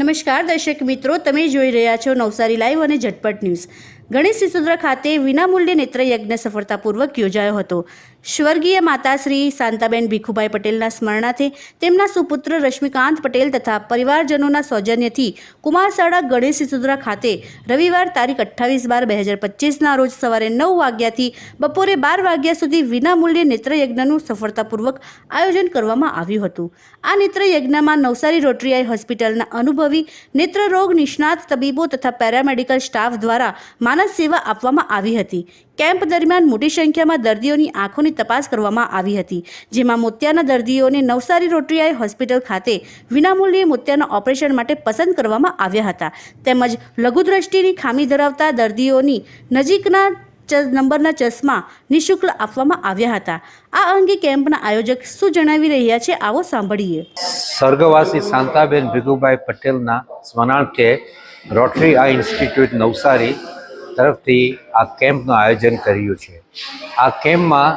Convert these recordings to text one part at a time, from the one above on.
નમસ્કાર દર્શક મિત્રો, તમે જોઈ રહ્યા છો નવસારી લાઈવ અને ઝટપટ ન્યૂઝ। ગણેશ સિસોદરા ખાતે વિનામૂલ્યે નેત્રયજ્ઞ સફળતાપૂર્વક યોજાયો હતો। સ્વર્ગીય માતાશ્રી શાંતાબેન ભીખુભાઈ પટેલના સ્મરણાર્થે તેમના સુપુત્ર રશ્મિકાંત પટેલ તથા પરિવારજનોના સૌજન્યથી કુમારશાળા ગણેશ સિસોદરા ખાતે રવિવાર તારીખ 28/12/2025ના રોજ સવારે 9 વાગ્યાથી બપોરે 12 વાગ્યા સુધી વિનામૂલ્યે નેત્રયજ્ઞનું સફળતાપૂર્વક આયોજન કરવામાં આવ્યું હતું। આ નેત્રયજ્ઞમાં નવસારી રોટરી આઈ હોસ્પિટલના અનુભવી નેત્રરોગ નિષ્ણાત તબીબો તથા પેરામેડિકલ સ્ટાફ દ્વારા માનસ સેવા આપવામાં આવી હતી। કેમ્પ દરમિયાન મોટી સંખ્યામાં દર્દીઓની આંખોની તપાસ કરવામાં આવી હતી, જેમાં મોતિયાના દર્દીઓને નવસારી રોટરી આઈ હોસ્પિટલ ખાતે વિનામૂલ્યે મોતિયાના ઓપરેશન માટે પસંદ કરવામાં આવ્યા હતા, તેમજ લઘુદ્રષ્ટિની ખામી ધરાવતા દર્દીઓની નજીકના નંબરના ચશ્મા નિઃશુલ્ક આપવામાં આવ્યા હતા। આ અંગે કેમ્પના આયોજક શું જણાવી રહ્યા છે, આવો સાંભળીએ। સ્વર્ગવાસી શાંતાબેન ભીખુભાઈ પટેલના સ્મરણાર્થે રોટરી આઈ ઇન્સ્ટિટ્યૂટ નવસારી તરફથી આ કેમ્પનું આયોજન કર્યું છે। આ કેમ્પમાં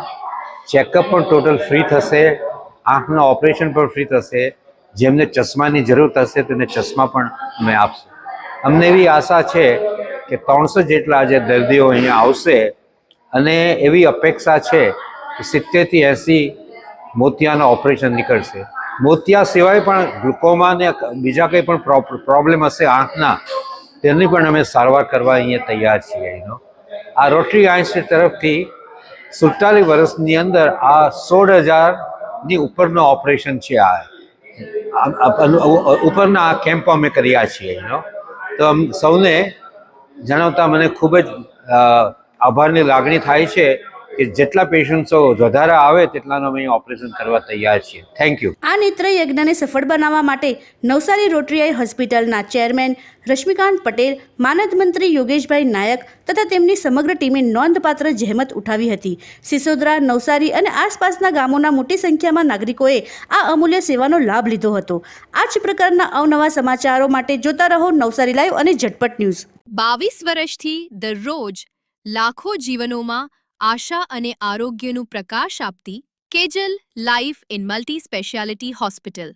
ચેકઅપ પણ ટોટલ ફ્રી થશે, આંખના ઓપરેશન પણ ફ્રી થશે, જેમને ચશ્માની જરૂર થશે તેને ચશ્મા પણ અમે આપશું। અમને એવી આશા છે કે 300 જેટલા જે દર્દીઓ અહીંયા આવશે અને એવી અપેક્ષા છે કે 70 થી 80 મોતિયાના ઓપરેશન નીકળશે। મોતિયા સિવાય પણ ગ્લુકોમા ને બીજા કંઈ પણ પ્રોબ્લેમ હશે આંખના, તેની પણ અમે સારવાર કરવા અહીંયા તૈયાર છીએ। આ રોટરી આઈ તરફથી 47 વર્ષની અંદર આ 16,000ની ઉપરનો ઓપરેશન છે, ઉપરના આ કેમ્પો અમે કર્યા છીએ। તો સૌને જણાવતા મને ખૂબ જ આભારની લાગણી થાય છે કે જેટલા પેશન્ટ્સો વધારે આવે તેટલાનો અમે ઓપરેશન કરવા તૈયાર છીએ। Thank you. આ નેત્રયજ્ઞને સફળ બનાવવા માટે નવસારી રોટરી આઈ હોસ્પિટલના ચેરમેન રશ્મિકાંત પટેલ, માનદ મંત્રી યોગેશભાઈ નાયક તથા તેમની સમગ્ર ટીમે નોંધપાત્ર જહેમત ઉઠાવી હતી। સિસોદરા, નવસારી અને આસપાસના ગામોના મોટી સંખ્યામાં નાગરિકોએ આ અમૂલ્ય સેવાનો લાભ લીધો હતો। આ જ પ્રકારના અવનવા સમાચારો માટે જોતા રહો નવસારી લાઈવ અને ઝટપટ ન્યૂઝ। 22 વર્ષથી દરરોજ લાખો જીવનોમાં આશા અને આરોગ્યનું પ્રકાશ આપતી Kejal life in multi speciality hospital,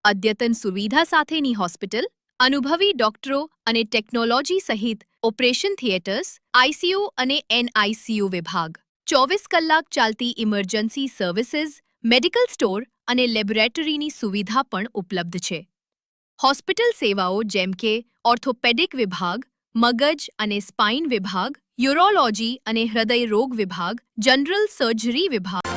અદ્યતન સુવિધા સાથેની હોસ્પિટલ, અનુભવી ડોક્ટરો અને ટેકનોલોજી સહિત ઓપરેશન થિયેટર્સ, આઈસીયુ અને એનઆઈસીયુ વિભાગ, 24 કલાક ચાલતી ઇમરજન્સી સર્વિસીસ, મેડિકલ સ્ટોર અને લેબોરેટરીની સુવિધા પણ ઉપલબ્ધ છે। હોસ્પિટલ સેવાઓ જેમ કે ઓર્થોપેડિક વિભાગ, મગજ અને સ્પાઇન વિભાગ, યુરોલોજી અને હૃદય રોગ વિભાગ, જનરલ સર્જરી વિભાગ